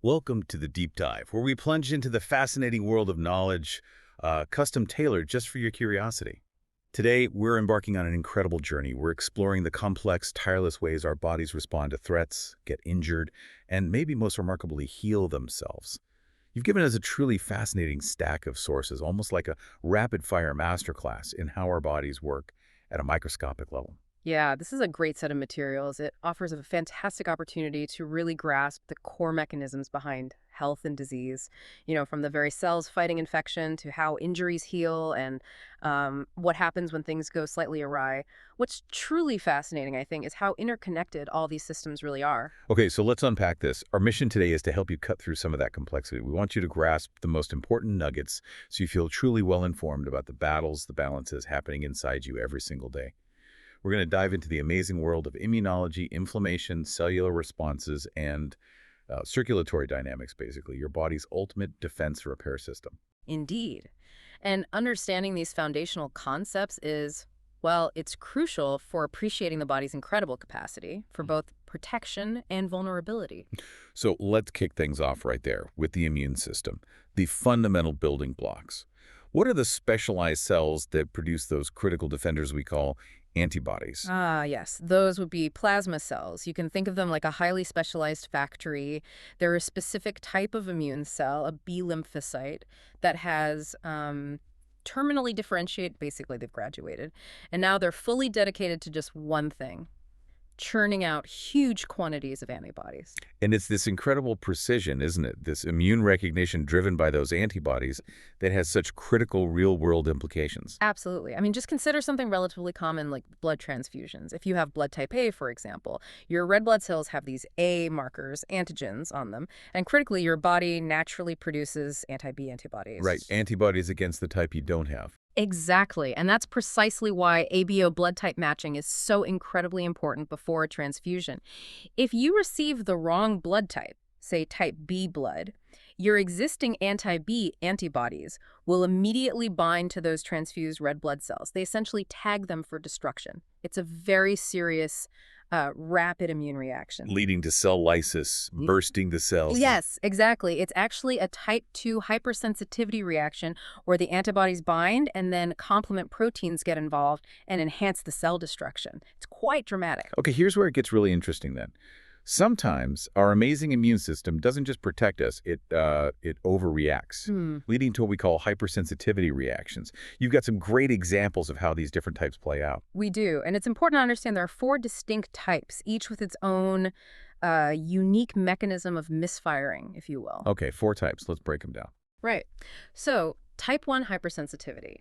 Welcome to the Deep Dive, where we plunge into the fascinating world of knowledge, custom tailored just for your curiosity. Today, we're embarking on an incredible journey. We're exploring the complex, tireless ways our bodies respond to threats, get injured, and maybe most remarkably, heal themselves. You've given us a truly fascinating stack of sources, almost like a rapid-fire masterclass in how our bodies work at a microscopic level. Yeah, this is a great set of materials. It offers a fantastic opportunity to really grasp the core mechanisms behind health and disease, from the very cells fighting infection to how injuries heal and what happens when things go slightly awry. What's truly fascinating, I think, is how interconnected all these systems really are. Okay, so let's unpack this. Our mission today is to help you cut through some of that complexity. We want you to grasp the most important nuggets so you feel truly well-informed about the battles, the balances happening inside you every single day. We're going to dive into the amazing world of immunology, inflammation, cellular responses, and circulatory dynamics, basically, your body's ultimate defense repair system. Indeed. And understanding these foundational concepts is, well, it's crucial for appreciating the body's incredible capacity for both protection and vulnerability. So let's kick things off right there with the immune system, the fundamental building blocks. What are the specialized cells that produce those critical defenders we call antibodies? Ah, yes. Those would be plasma cells. You can think of them like a highly specialized factory. They're a specific type of immune cell, a B lymphocyte, that has terminally differentiated. Basically, they've graduated. And now they're fully dedicated to just one thing, churning out huge quantities of antibodies. And it's this incredible precision, isn't it? This immune recognition driven by those antibodies that has such critical real-world implications. Absolutely. I mean, just consider something relatively common like blood transfusions. If you have blood type A, for example, your red blood cells have these A markers, antigens on them, and critically, your body naturally produces anti-B antibodies. Right, antibodies against the type you don't have. Exactly. And that's precisely why ABO blood type matching is so incredibly important before a transfusion. If you receive the wrong blood type, say type B blood, your existing anti-B antibodies will immediately bind to those transfused red blood cells. They essentially tag them for destruction. It's a very serious, rapid immune reaction. Leading to cell lysis, bursting the cells. Yes, exactly. It's actually a type 2 hypersensitivity reaction where the antibodies bind and then complement proteins get involved and enhance the cell destruction. It's quite dramatic. Okay, here's where it gets really interesting then. Sometimes our amazing immune system doesn't just protect us, it overreacts, leading to what we call hypersensitivity reactions. You've got some great examples of how these different types play out. We do. And it's important to understand there are 4 distinct types, each with its own unique mechanism of misfiring, if you will. Okay, 4 types. Let's break them down. Right. So, type 1 hypersensitivity.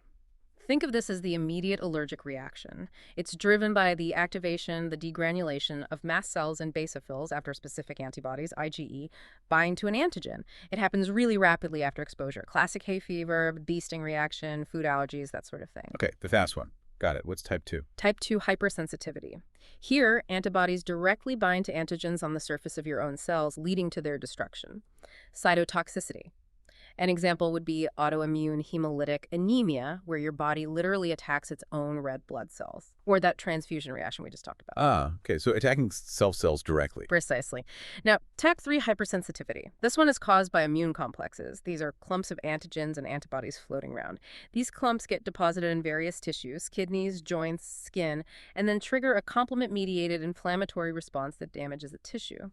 Think of this as the immediate allergic reaction. It's driven by the activation, the degranulation of mast cells and basophils after specific antibodies, IgE, bind to an antigen. It happens really rapidly after exposure. Classic hay fever, bee sting reaction, food allergies, that sort of thing. Okay, the fast one. Got it. What's type 2? Type 2 hypersensitivity. Here, antibodies directly bind to antigens on the surface of your own cells, leading to their destruction. Cytotoxicity. An example would be autoimmune hemolytic anemia, where your body literally attacks its own red blood cells, or that transfusion reaction we just talked about. Ah, okay, so attacking self cells directly. Precisely. Now, type 3 hypersensitivity. This one is caused by immune complexes. These are clumps of antigens and antibodies floating around. These clumps get deposited in various tissues, kidneys, joints, skin, and then trigger a complement-mediated inflammatory response that damages the tissue.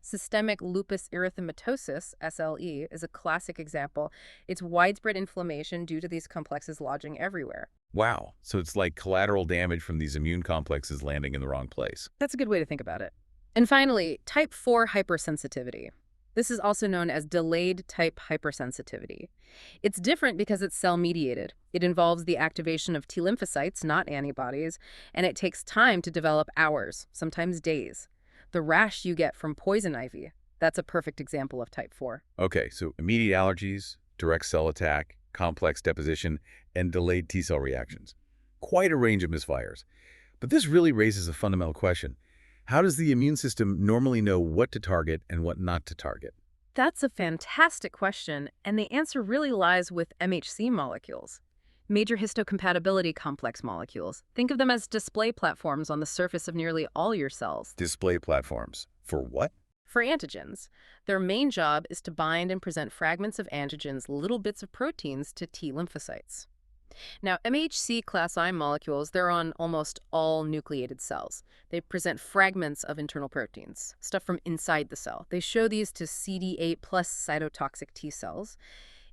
Systemic lupus erythematosus, SLE, is a classic example. It's widespread inflammation due to these complexes lodging everywhere. Wow, so it's like collateral damage from these immune complexes landing in the wrong place. That's a good way to think about it. And finally, type 4 hypersensitivity. This is also known as delayed type hypersensitivity. It's different because it's cell-mediated. It involves the activation of T lymphocytes, not antibodies, and it takes time to develop hours, sometimes days. The rash you get from poison ivy, that's a perfect example of type 4. Okay, so immediate allergies, direct cell attack, complex deposition, and delayed T-cell reactions. Quite a range of misfires. But this really raises a fundamental question. How does the immune system normally know what to target and what not to target? That's a fantastic question, and the answer really lies with MHC molecules. Major histocompatibility complex molecules. Think of them as display platforms on the surface of nearly all your cells. Display platforms. For what? For antigens, their main job is to bind and present fragments of antigens, little bits of proteins, to T lymphocytes. Now, MHC class I molecules, they're on almost all nucleated cells. They present fragments of internal proteins, stuff from inside the cell. They show these to CD8 plus cytotoxic T cells.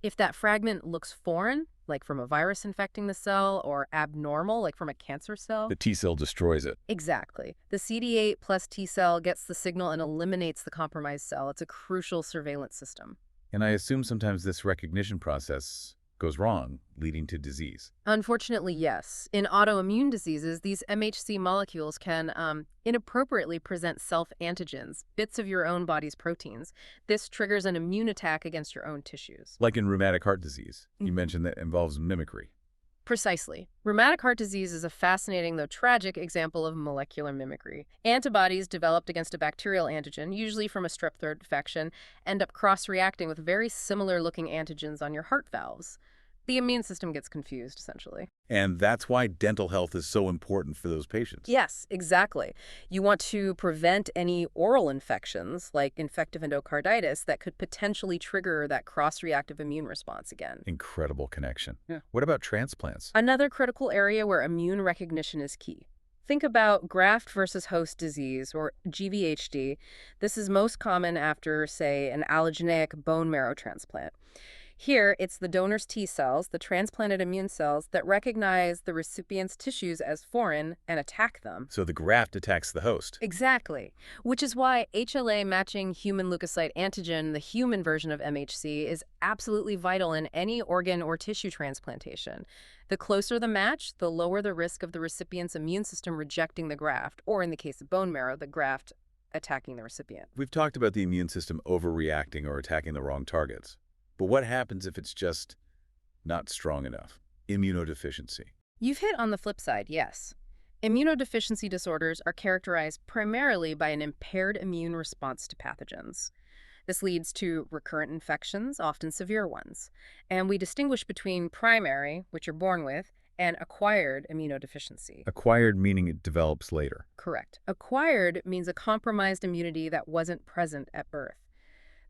If that fragment looks foreign, like from a virus infecting the cell, or abnormal, like from a cancer cell, The T cell destroys it. exactly. The CD8 plus T cell gets the signal and eliminates the compromised cell. It's a crucial surveillance system. And I assume sometimes this recognition process goes wrong, leading to disease. Unfortunately, yes. In autoimmune diseases, these MHC molecules can inappropriately present self-antigens, bits of your own body's proteins. This triggers an immune attack against your own tissues. Like in rheumatic heart disease, you mentioned that involves mimicry. Precisely. Rheumatic heart disease is a fascinating, though tragic, example of molecular mimicry. Antibodies developed against a bacterial antigen, usually from a strep throat infection, end up cross-reacting with very similar-looking antigens on your heart valves. The immune system gets confused, essentially. And that's why dental health is so important for those patients. Yes, exactly. You want to prevent any oral infections, like infective endocarditis, that could potentially trigger that cross-reactive immune response again. Incredible connection. Yeah. What about transplants? Another critical area where immune recognition is key. Think about graft versus host disease, or GVHD. This is most common after, say, an allogeneic bone marrow transplant. Here, it's the donor's T cells, the transplanted immune cells, that recognize the recipient's tissues as foreign and attack them. So the graft attacks the host. Exactly. Which is why HLA-matching human leukocyte antigen, the human version of MHC, is absolutely vital in any organ or tissue transplantation. The closer the match, the lower the risk of the recipient's immune system rejecting the graft, or in the case of bone marrow, the graft attacking the recipient. We've talked about the immune system overreacting or attacking the wrong targets. But what happens if it's just not strong enough? Immunodeficiency. You've hit on the flip side, yes. Immunodeficiency disorders are characterized primarily by an impaired immune response to pathogens. This leads to recurrent infections, often severe ones. And we distinguish between primary, which you're born with, and acquired immunodeficiency. Acquired meaning it develops later. Correct. Acquired means a compromised immunity that wasn't present at birth.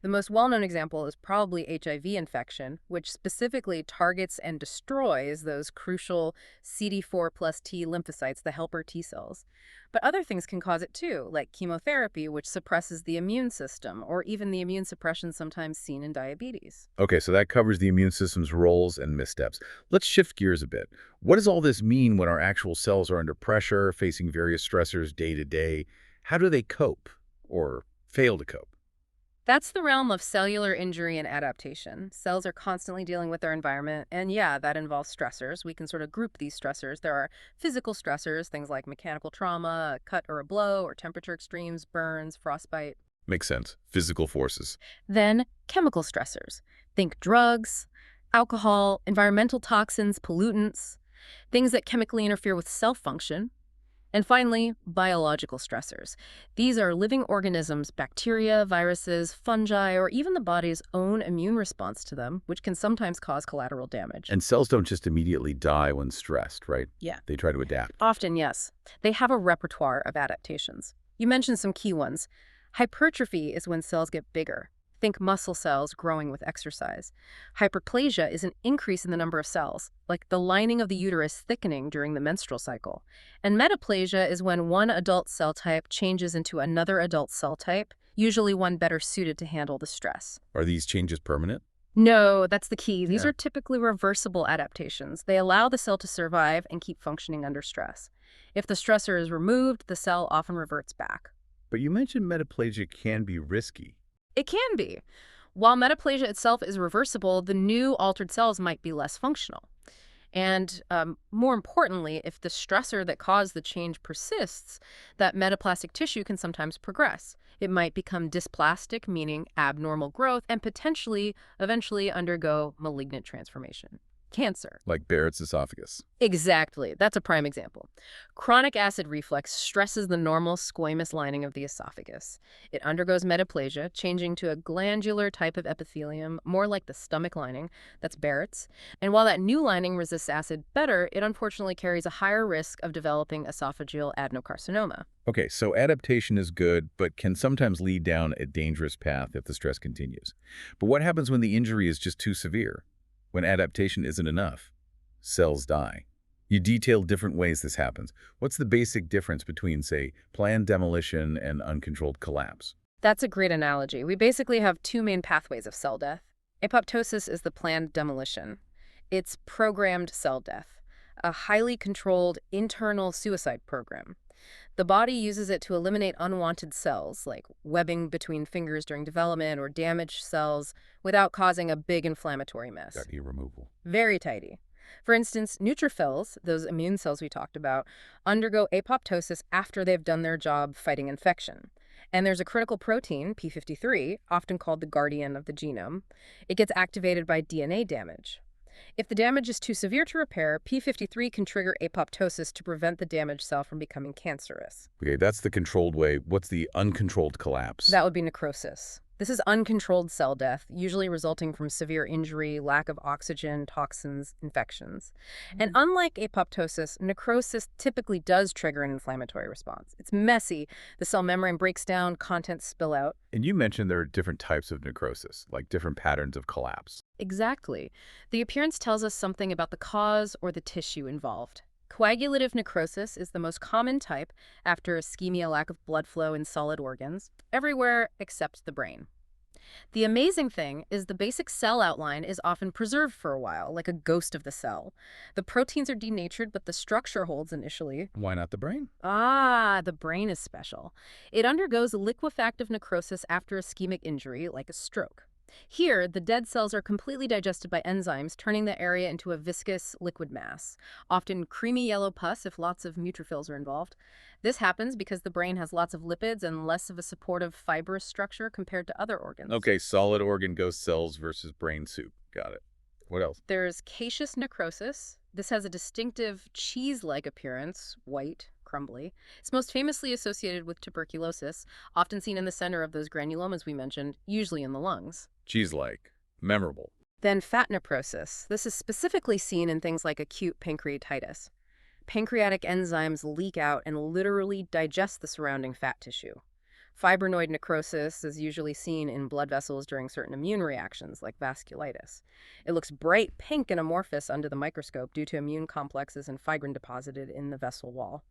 The most well-known example is probably HIV infection, which specifically targets and destroys those crucial CD4 plus T lymphocytes, the helper T cells. But other things can cause it too, like chemotherapy, which suppresses the immune system, or even the immune suppression sometimes seen in diabetes. Okay, so that covers the immune system's roles and missteps. Let's shift gears a bit. What does all this mean when our actual cells are under pressure, facing various stressors day to day? How do they cope or fail to cope? That's the realm of cellular injury and adaptation. Cells are constantly dealing with their environment, and yeah, that involves stressors. We can sort of group these stressors. There are physical stressors, things like mechanical trauma, a cut or a blow, or temperature extremes, burns, frostbite. Makes sense. Physical forces. Then chemical stressors. Think drugs, alcohol, environmental toxins, pollutants, things that chemically interfere with cell function. And finally, biological stressors. These are living organisms, bacteria, viruses, fungi, or even the body's own immune response to them, which can sometimes cause collateral damage. And cells don't just immediately die when stressed, right? Yeah. They try to adapt. Often, yes. They have a repertoire of adaptations. You mentioned some key ones. Hypertrophy is when cells get bigger. Think muscle cells growing with exercise. Hyperplasia is an increase in the number of cells, like the lining of the uterus thickening during the menstrual cycle. And metaplasia is when one adult cell type changes into another adult cell type, usually one better suited to handle the stress. Are these changes permanent? No, that's the key. These Yeah. are typically reversible adaptations. They allow the cell to survive and keep functioning under stress. If the stressor is removed, the cell often reverts back. But you mentioned metaplasia can be risky. It can be. While metaplasia itself is reversible, the new altered cells might be less functional. And more importantly, if the stressor that caused the change persists, that metaplastic tissue can sometimes progress. It might become dysplastic, meaning abnormal growth, and potentially eventually undergo malignant transformation. cancer. Like Barrett's esophagus. Exactly. That's a prime example. Chronic acid reflux stresses the normal squamous lining of the esophagus. It undergoes metaplasia, changing to a glandular type of epithelium, more like the stomach lining. That's Barrett's. And while that new lining resists acid better, it unfortunately carries a higher risk of developing esophageal adenocarcinoma. Okay, so adaptation is good, but can sometimes lead down a dangerous path if the stress continues. But what happens when the injury is just too severe? When adaptation isn't enough? Cells die. You detail different ways this happens. What's the basic difference between, say, planned demolition and uncontrolled collapse? That's a great analogy. We basically have two main pathways of cell death. Apoptosis is the planned demolition. It's programmed cell death, a highly controlled internal suicide program. The body uses it to eliminate unwanted cells, like webbing between fingers during development or damaged cells, without causing a big inflammatory mess. Tidy removal. Very tidy. For instance, neutrophils, those immune cells we talked about, undergo apoptosis after they've done their job fighting infection. And there's a critical protein, p53, often called the guardian of the genome. It gets activated by DNA damage. If the damage is too severe to repair, p53 can trigger apoptosis to prevent the damaged cell from becoming cancerous. Okay, that's the controlled way. What's the uncontrolled collapse? That would be necrosis. This is uncontrolled cell death, usually resulting from severe injury, lack of oxygen, toxins, infections. And unlike apoptosis, necrosis typically does trigger an inflammatory response. It's messy. The cell membrane breaks down, contents spill out. And you mentioned there are different types of necrosis, like different patterns of collapse. Exactly. The appearance tells us something about the cause or the tissue involved. Coagulative necrosis is the most common type after ischemia, lack of blood flow in solid organs, everywhere except the brain. The amazing thing is the basic cell outline is often preserved for a while, like a ghost of the cell. The proteins are denatured, but the structure holds initially. Why not the brain? The brain is special. It undergoes liquefactive necrosis after ischemic injury, like a stroke. Here, the dead cells are completely digested by enzymes, turning the area into a viscous liquid mass, often creamy yellow pus if lots of neutrophils are involved. This happens because the brain has lots of lipids and less of a supportive fibrous structure compared to other organs. Okay, solid organ ghost cells versus brain soup. Got it. What else? There's caseous necrosis. This has a distinctive cheese-like appearance, white, crumbly. It's most famously associated with tuberculosis, often seen in the center of those granulomas we mentioned, usually in the lungs. Cheese-like. Memorable. Then fat necrosis. This is specifically seen in things like acute pancreatitis. Pancreatic enzymes leak out and literally digest the surrounding fat tissue. Fibrinoid necrosis is usually seen in blood vessels during certain immune reactions, like vasculitis. It looks bright pink and amorphous under the microscope due to immune complexes and fibrin deposited in the vessel wall.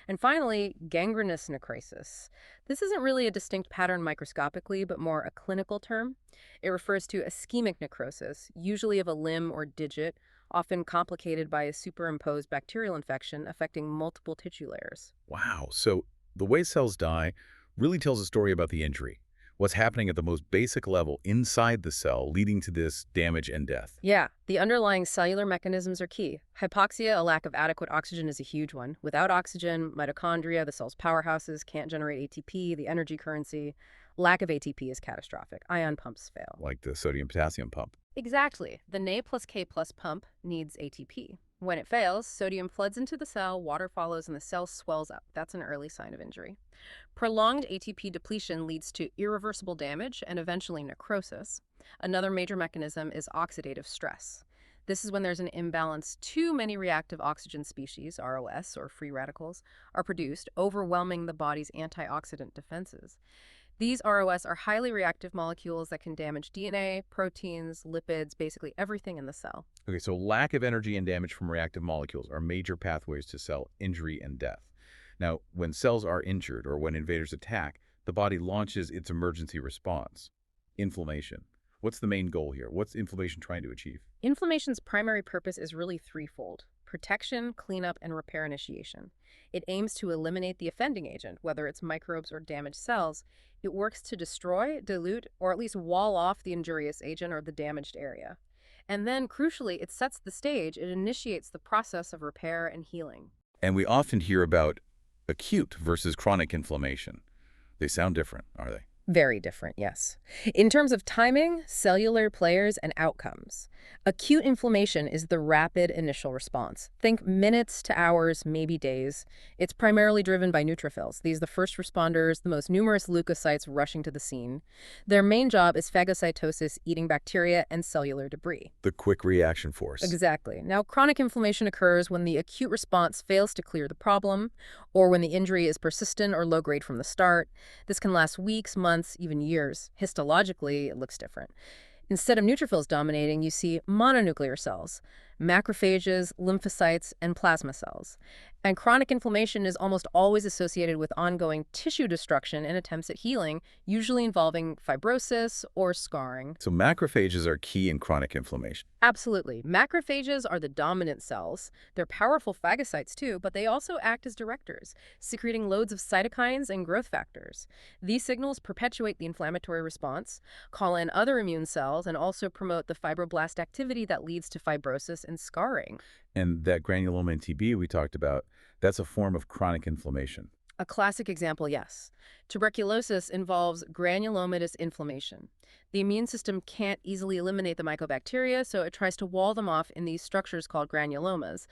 And finally, gangrenous necrosis. This isn't really a distinct pattern microscopically, but more a clinical term. It refers to ischemic necrosis, usually of a limb or digit, often complicated by a superimposed bacterial infection affecting multiple tissue layers. Wow. So the way cells die really tells a story about the injury. What's happening at the most basic level inside the cell leading to this damage and death. Yeah, the underlying cellular mechanisms are key. Hypoxia, a lack of adequate oxygen, is a huge one. Without oxygen, mitochondria, the cell's powerhouses, can't generate ATP, the energy currency. Lack of ATP is catastrophic. Ion pumps fail. Like the sodium-potassium pump. Exactly. The Na plus K plus pump needs ATP. When it fails, sodium floods into the cell, water follows, and the cell swells up. That's an early sign of injury. Prolonged ATP depletion leads to irreversible damage and eventually necrosis. Another major mechanism is oxidative stress. This is when there's an imbalance. Too many reactive oxygen species, ROS, or free radicals, are produced, overwhelming the body's antioxidant defenses. These ROS are highly reactive molecules that can damage DNA, proteins, lipids, basically everything in the cell. Okay, so lack of energy and damage from reactive molecules are major pathways to cell injury and death. Now, when cells are injured or when invaders attack, the body launches its emergency response. Inflammation. What's the main goal here? What's inflammation trying to achieve? Inflammation's primary purpose is really threefold: protection, cleanup, and repair initiation. It aims to eliminate the offending agent, whether it's microbes or damaged cells. It works to destroy, dilute, or at least wall off the injurious agent or the damaged area. And then, crucially, it sets the stage. It initiates the process of repair and healing. And we often hear about acute versus chronic inflammation. They sound different, are they? Very different, yes. In terms of timing, cellular players, and outcomes, acute inflammation is the rapid initial response. Think minutes to hours, maybe days. It's primarily driven by neutrophils. These are the first responders, the most numerous leukocytes rushing to the scene. Their main job is phagocytosis, eating bacteria and cellular debris. The quick reaction force. Exactly. Now, chronic inflammation occurs when the acute response fails to clear the problem, or when the injury is persistent or low-grade from the start. This can last weeks, months, even years. Histologically, it looks different. Instead of neutrophils dominating, you see mononuclear cells, macrophages, lymphocytes, and plasma cells. And chronic inflammation is almost always associated with ongoing tissue destruction and attempts at healing, usually involving fibrosis or scarring. So macrophages are key in chronic inflammation. Absolutely. Macrophages are the dominant cells. They're powerful phagocytes too, but they also act as directors, secreting loads of cytokines and growth factors. These signals perpetuate the inflammatory response, call in other immune cells, and also promote the fibroblast activity that leads to fibrosis and scarring. And that granuloma in TB we talked about, that's a form of chronic inflammation. A classic example, yes. Tuberculosis involves granulomatous inflammation. The immune system can't easily eliminate the mycobacteria, so it tries to wall them off in these structures called granulomas.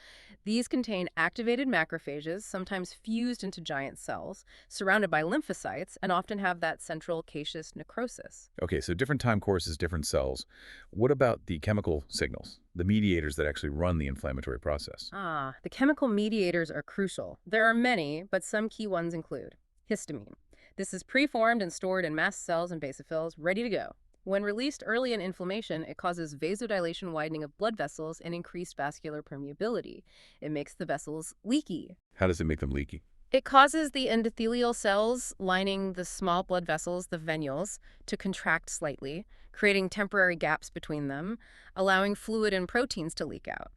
These contain activated macrophages, sometimes fused into giant cells, surrounded by lymphocytes, and often have that central caseous necrosis. Okay, so different time courses, different cells. What about the chemical signals, the mediators that actually run the inflammatory process? The chemical mediators are crucial. There are many, but some key ones include histamine. This is preformed and stored in mast cells and basophils, ready to go. When released early in inflammation, it causes vasodilation, widening of blood vessels, and increased vascular permeability. It makes the vessels leaky. How does it make them leaky? It causes the endothelial cells lining the small blood vessels, the venules, to contract slightly, creating temporary gaps between them, allowing fluid and proteins to leak out.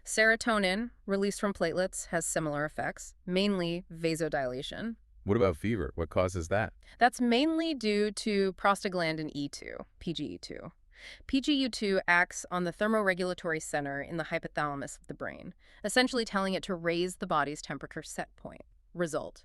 Serotonin, released from platelets, has similar effects, mainly vasodilation. What about fever? What causes that? That's mainly due to prostaglandin E2, PGE2. PGE2 acts on the thermoregulatory center in the hypothalamus of the brain, essentially telling it to raise the body's temperature set point. Result: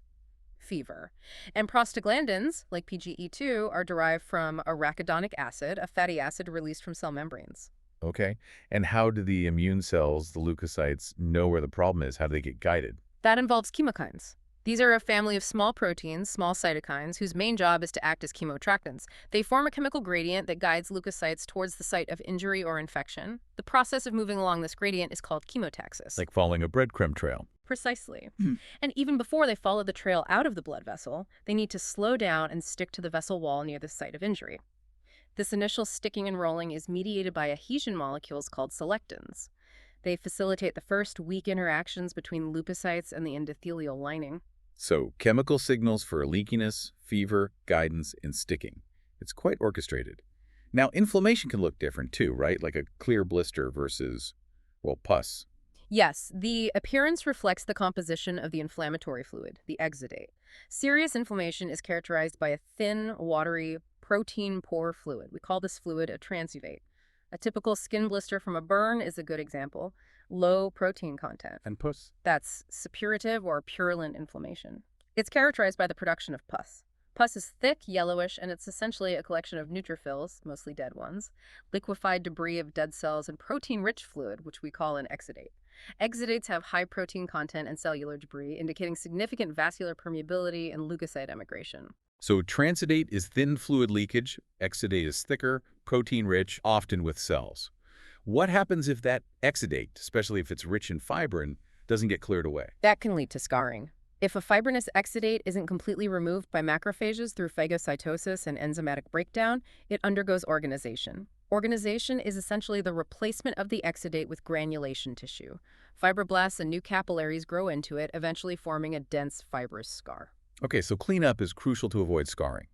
fever. And prostaglandins, like PGE2, are derived from arachidonic acid, a fatty acid released from cell membranes. Okay. And how do the immune cells, the leukocytes, know where the problem is? How do they get guided? That involves chemokines. These are a family of small proteins, small cytokines, whose main job is to act as chemoattractants. They form a chemical gradient that guides leukocytes towards the site of injury or infection. The process of moving along this gradient is called chemotaxis. Like following a breadcrumb trail. Precisely. And even before they follow the trail out of the blood vessel, they need to slow down and stick to the vessel wall near the site of injury. This initial sticking and rolling is mediated by adhesion molecules called selectins. They facilitate the first weak interactions between leukocytes and the endothelial lining. So, chemical signals for leakiness, fever, guidance, and sticking. It's quite orchestrated. Now, inflammation can look different too, right? Like a clear blister versus, well, pus. Yes, the appearance reflects the composition of the inflammatory fluid, the exudate. Serious inflammation is characterized by a thin, watery, protein-poor fluid. We call this fluid a transudate. A typical skin blister from a burn is a good example. Low protein content. And pus? That's suppurative or purulent inflammation. It's characterized by the production of pus. Pus is thick, yellowish, and it's essentially a collection of neutrophils, mostly dead ones, liquefied debris of dead cells, and protein-rich fluid, which we call an exudate. Exudates have high protein content and cellular debris, indicating significant vascular permeability and leukocyte emigration. So transudate is thin fluid leakage, exudate is thicker, protein-rich, often with cells. What happens if that exudate, especially if it's rich in fibrin, doesn't get cleared away? That can lead to scarring. If a fibrinous exudate isn't completely removed by macrophages through phagocytosis and enzymatic breakdown, it undergoes organization. Organization is essentially the replacement of the exudate with granulation tissue. Fibroblasts and new capillaries grow into it, eventually forming a dense fibrous scar. Okay, so cleanup is crucial to avoid scarring.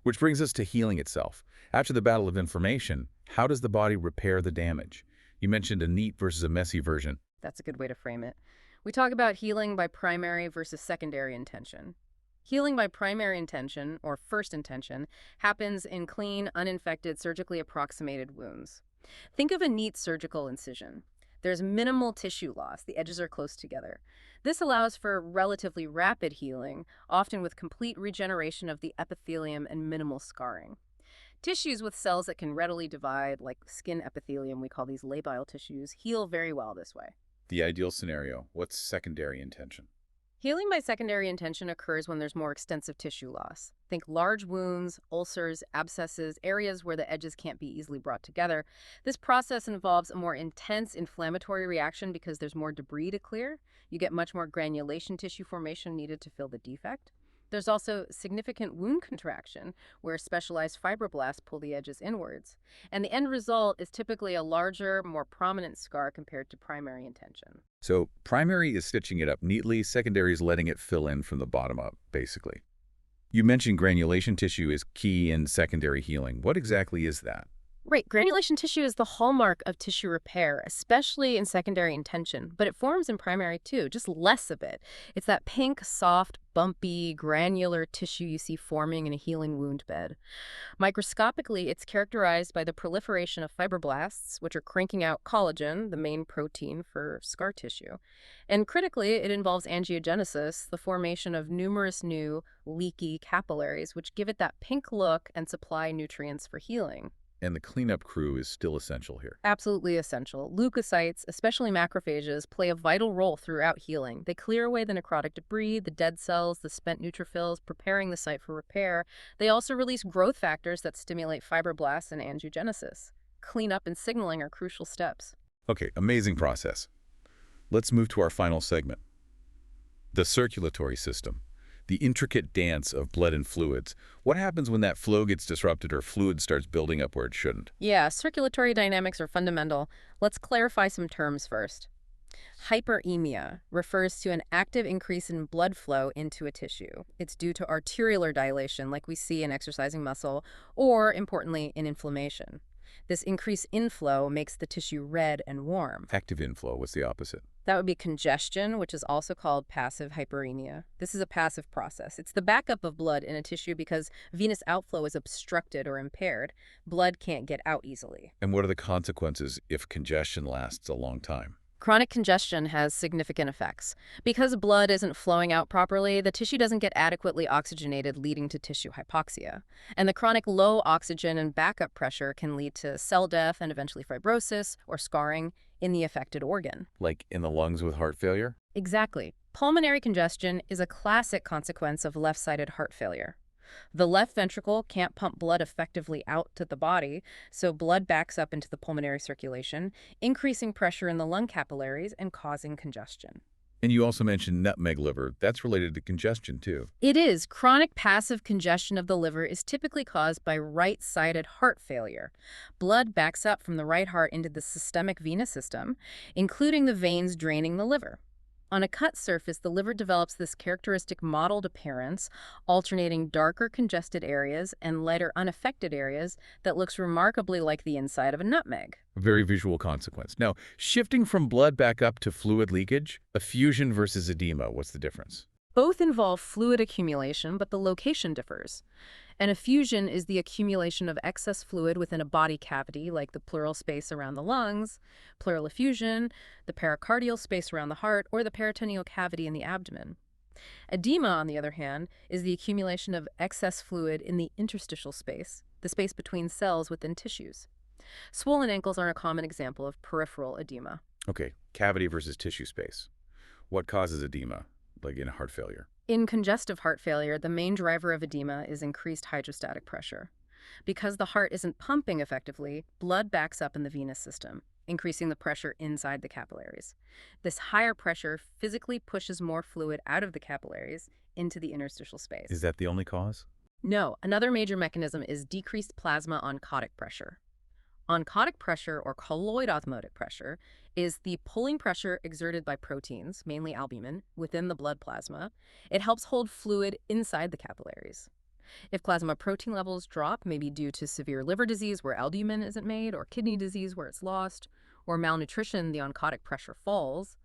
Which brings us to healing itself. After the battle of inflammation, how does the body repair the damage? You mentioned a neat versus a messy version. That's a good way to frame it. We talk about healing by primary versus secondary intention. Healing by primary intention, or first intention, happens in clean, uninfected, surgically approximated wounds. Think of a neat surgical incision. There's minimal tissue loss. The edges are close together. This allows for relatively rapid healing, often with complete regeneration of the epithelium and minimal scarring. Tissues with cells that can readily divide, like skin epithelium, we call these labile tissues, heal very well this way. The ideal scenario, what's secondary intention? Healing by secondary intention occurs when there's more extensive tissue loss. Think large wounds, ulcers, abscesses, areas where the edges can't be easily brought together. This process involves a more intense inflammatory reaction because there's more debris to clear. You get much more granulation tissue formation needed to fill the defect. There's also significant wound contraction, where specialized fibroblasts pull the edges inwards. And the end result is typically a larger, more prominent scar compared to primary intention. So primary is stitching it up neatly, secondary is letting it fill in from the bottom up, basically. You mentioned granulation tissue is key in secondary healing. What exactly is that? Right, granulation tissue is the hallmark of tissue repair, especially in secondary intention, but it forms in primary too, just less of it. It's that pink, soft, bumpy, granular tissue you see forming in a healing wound bed. Microscopically, it's characterized by the proliferation of fibroblasts, which are cranking out collagen, the main protein for scar tissue. And critically, it involves angiogenesis, the formation of numerous new, leaky capillaries, which give it that pink look and supply nutrients for healing. And the cleanup crew is still essential here. Absolutely essential. Leukocytes, especially macrophages, play a vital role throughout healing. They clear away the necrotic debris, the dead cells, the spent neutrophils, preparing the site for repair. They also release growth factors that stimulate fibroblasts and angiogenesis. Cleanup and signaling are crucial steps. Okay, amazing process. Let's move to our final segment. The circulatory system. The intricate dance of blood and fluids. What happens when that flow gets disrupted or fluid starts building up where it shouldn't? Yeah, circulatory dynamics are fundamental. Let's clarify some terms first. Hyperemia refers to an active increase in blood flow into a tissue. It's due to arteriolar dilation, like we see in exercising muscle, or, importantly, in inflammation. This increased inflow makes the tissue red and warm. Active inflow, what's the opposite? That would be congestion, which is also called passive hyperemia. This is a passive process. It's the backup of blood in a tissue because venous outflow is obstructed or impaired. Blood can't get out easily. And what are the consequences if congestion lasts a long time? Chronic congestion has significant effects. Because blood isn't flowing out properly, the tissue doesn't get adequately oxygenated, leading to tissue hypoxia. And the chronic low oxygen and backup pressure can lead to cell death and eventually fibrosis or scarring in the affected organ. Like in the lungs with heart failure? Exactly. Pulmonary congestion is a classic consequence of left-sided heart failure. The left ventricle can't pump blood effectively out to the body, so blood backs up into the pulmonary circulation, increasing pressure in the lung capillaries and causing congestion. And you also mentioned nutmeg liver. That's related to congestion, too. It is. Chronic passive congestion of the liver is typically caused by right-sided heart failure. Blood backs up from the right heart into the systemic venous system, including the veins draining the liver. On a cut surface, the liver develops this characteristic mottled appearance, alternating darker congested areas and lighter unaffected areas that looks remarkably like the inside of a nutmeg. A very visual consequence. Now, shifting from blood back up to fluid leakage, effusion versus edema, what's the difference? Both involve fluid accumulation, but the location differs. An effusion is the accumulation of excess fluid within a body cavity, like the pleural space around the lungs, pleural effusion, the pericardial space around the heart, or the peritoneal cavity in the abdomen. Edema, on the other hand, is the accumulation of excess fluid in the interstitial space, the space between cells within tissues. Swollen ankles are a common example of peripheral edema. Okay, cavity versus tissue space. What causes edema, like in heart failure? In congestive heart failure, the main driver of edema is increased hydrostatic pressure. Because the heart isn't pumping effectively, blood backs up in the venous system, increasing the pressure inside the capillaries. This higher pressure physically pushes more fluid out of the capillaries into the interstitial space. Is that the only cause? No, another major mechanism is decreased plasma oncotic pressure. Oncotic pressure, or colloid osmotic pressure, is the pulling pressure exerted by proteins, mainly albumin, within the blood plasma. It helps hold fluid inside the capillaries. If plasma protein levels drop, maybe due to severe liver disease where albumin isn't made, or kidney disease where it's lost, or malnutrition, the oncotic pressure falls.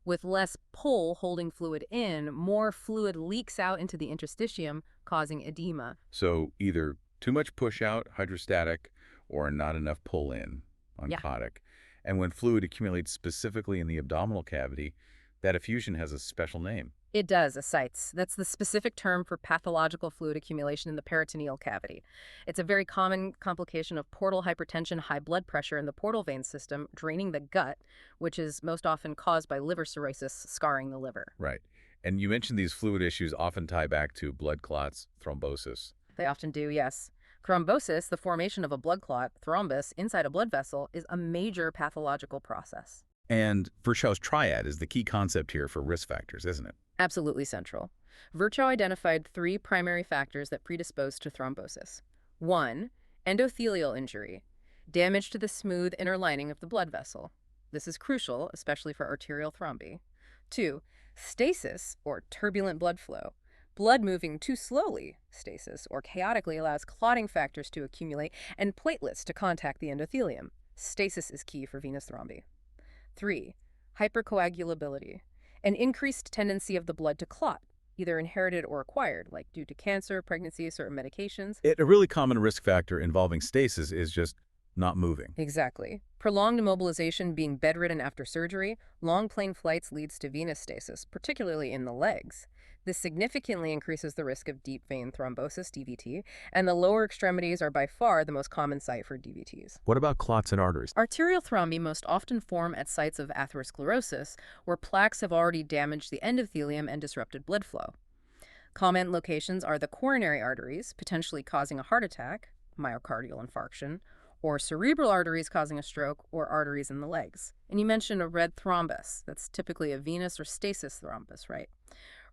With less pull holding fluid in, more fluid leaks out into the interstitium, causing edema. So either too much push out, hydrostatic, or not enough pull in, oncotic. And when fluid accumulates specifically in the abdominal cavity, that effusion has a special name. It does, ascites. That's the specific term for pathological fluid accumulation in the peritoneal cavity. It's a very common complication of portal hypertension, high blood pressure in the portal vein system, draining the gut, which is most often caused by liver cirrhosis, scarring the liver. Right. And you mentioned these fluid issues often tie back to blood clots, thrombosis. They often do, yes. Thrombosis, the formation of a blood clot, thrombus, inside a blood vessel, is a major pathological process. And Virchow's triad is the key concept here for risk factors, isn't it? Absolutely central. Virchow identified 3 primary factors that predispose to thrombosis. 1. Endothelial injury, damage to the smooth inner lining of the blood vessel. This is crucial, especially for arterial thrombi. 2. Stasis, or turbulent blood flow. Blood moving too slowly, stasis, or chaotically allows clotting factors to accumulate and platelets to contact the endothelium. Stasis is key for venous thrombi. 3. Hypercoagulability, an increased tendency of the blood to clot, either inherited or acquired, like due to cancer, pregnancy, certain medications. A really common risk factor involving stasis is just not moving. Exactly. Prolonged immobilization, being bedridden after surgery, long plane flights leads to venous stasis, particularly in the legs. This significantly increases the risk of deep vein thrombosis, DVT, and the lower extremities are by far the most common site for DVTs. What about clots in arteries? Arterial thrombi most often form at sites of atherosclerosis, where plaques have already damaged the endothelium and disrupted blood flow. Common locations are the coronary arteries, potentially causing a heart attack, myocardial infarction, or cerebral arteries causing a stroke, or arteries in the legs. And you mentioned a red thrombus. That's typically a venous or stasis thrombus, right?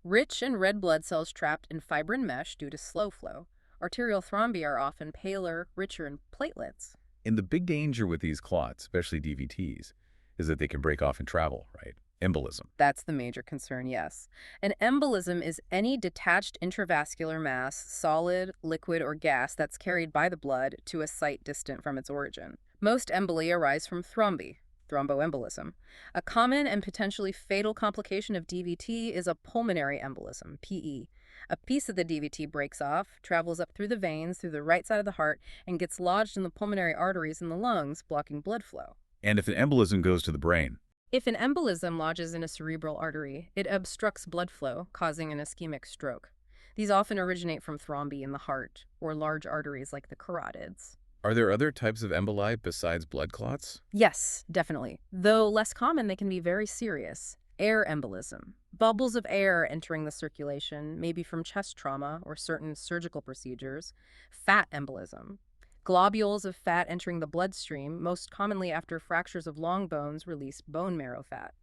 Rich and red blood cells trapped in fibrin mesh due to slow flow. Arterial thrombi are often paler, richer in platelets. And the big danger with these clots, especially DVTs, is that they can break off and travel, right? Embolism. That's the major concern, yes. An embolism is any detached intravascular mass, solid, liquid, or gas that's carried by the blood to a site distant from its origin. Most emboli arise from thrombi, thromboembolism. A common and potentially fatal complication of DVT is a pulmonary embolism, PE. A piece of the DVT breaks off, travels up through the veins, through the right side of the heart, and gets lodged in the pulmonary arteries in the lungs, blocking blood flow. And if an embolism goes to the brain? If an embolism lodges in a cerebral artery, it obstructs blood flow, causing an ischemic stroke. These often originate from thrombi in the heart, or large arteries like the carotids. Are there other types of emboli besides blood clots? Yes, definitely. Though less common, they can be very serious. Air embolism. Bubbles of air entering the circulation, maybe from chest trauma or certain surgical procedures. Fat embolism. Globules of fat entering the bloodstream, most commonly after fractures of long bones release bone marrow fat.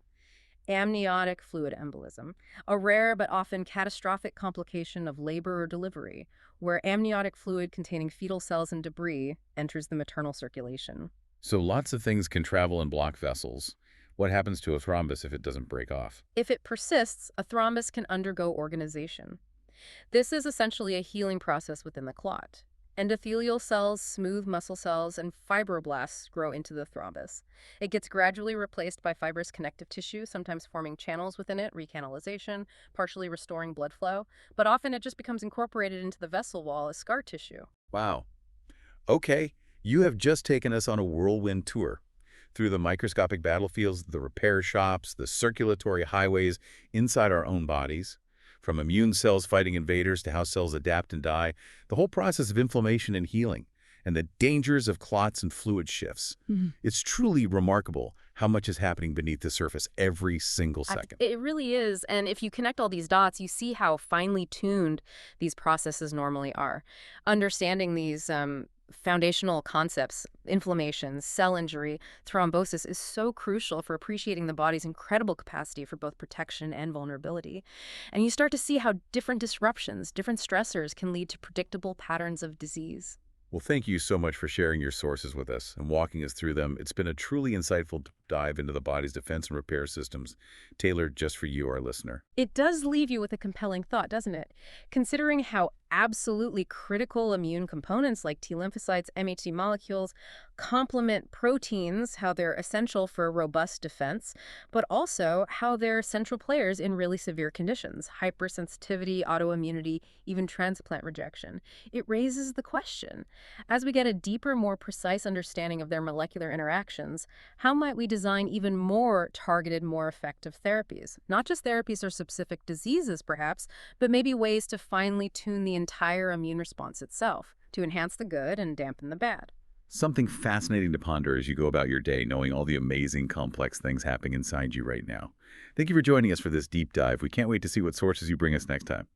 Amniotic fluid embolism, a rare but often catastrophic complication of labor or delivery, where amniotic fluid containing fetal cells and debris enters the maternal circulation. So lots of things can travel in block vessels. What happens to a thrombus if it doesn't break off? If it persists, a thrombus can undergo organization. This is essentially a healing process within the clot. Endothelial cells, smooth muscle cells, and fibroblasts grow into the thrombus. It gets gradually replaced by fibrous connective tissue, sometimes forming channels within it, recanalization, partially restoring blood flow, but often it just becomes incorporated into the vessel wall as scar tissue. Wow. Okay, you have just taken us on a whirlwind tour through the microscopic battlefields, the repair shops, the circulatory highways inside our own bodies. From immune cells fighting invaders to how cells adapt and die, the whole process of inflammation and healing, and the dangers of clots and fluid shifts. It's truly remarkable how much is happening beneath the surface every single second. It really is, and if you connect all these dots, you see how finely tuned these processes normally are. Understanding these foundational concepts, inflammation, cell injury, thrombosis, is so crucial for appreciating the body's incredible capacity for both protection and vulnerability. And you start to see how different disruptions, different stressors can lead to predictable patterns of disease. Well, thank you so much for sharing your sources with us and walking us through them. It's been a truly insightful dive into the body's defense and repair systems, tailored just for you, our listener. It does leave you with a compelling thought, doesn't it? Considering how absolutely critical immune components like T lymphocytes, MHC molecules, complement proteins, how they're essential for robust defense, but also how they're central players in really severe conditions, hypersensitivity, autoimmunity, even transplant rejection. It raises the question, as we get a deeper, more precise understanding of their molecular interactions, how might we design even more targeted, more effective therapies? Not just therapies for specific diseases, perhaps, but maybe ways to finely tune the entire immune response itself to enhance the good and dampen the bad. Something fascinating to ponder as you go about your day, knowing all the amazing, complex things happening inside you right now. Thank you for joining us for this deep dive. We can't wait to see what sources you bring us next time.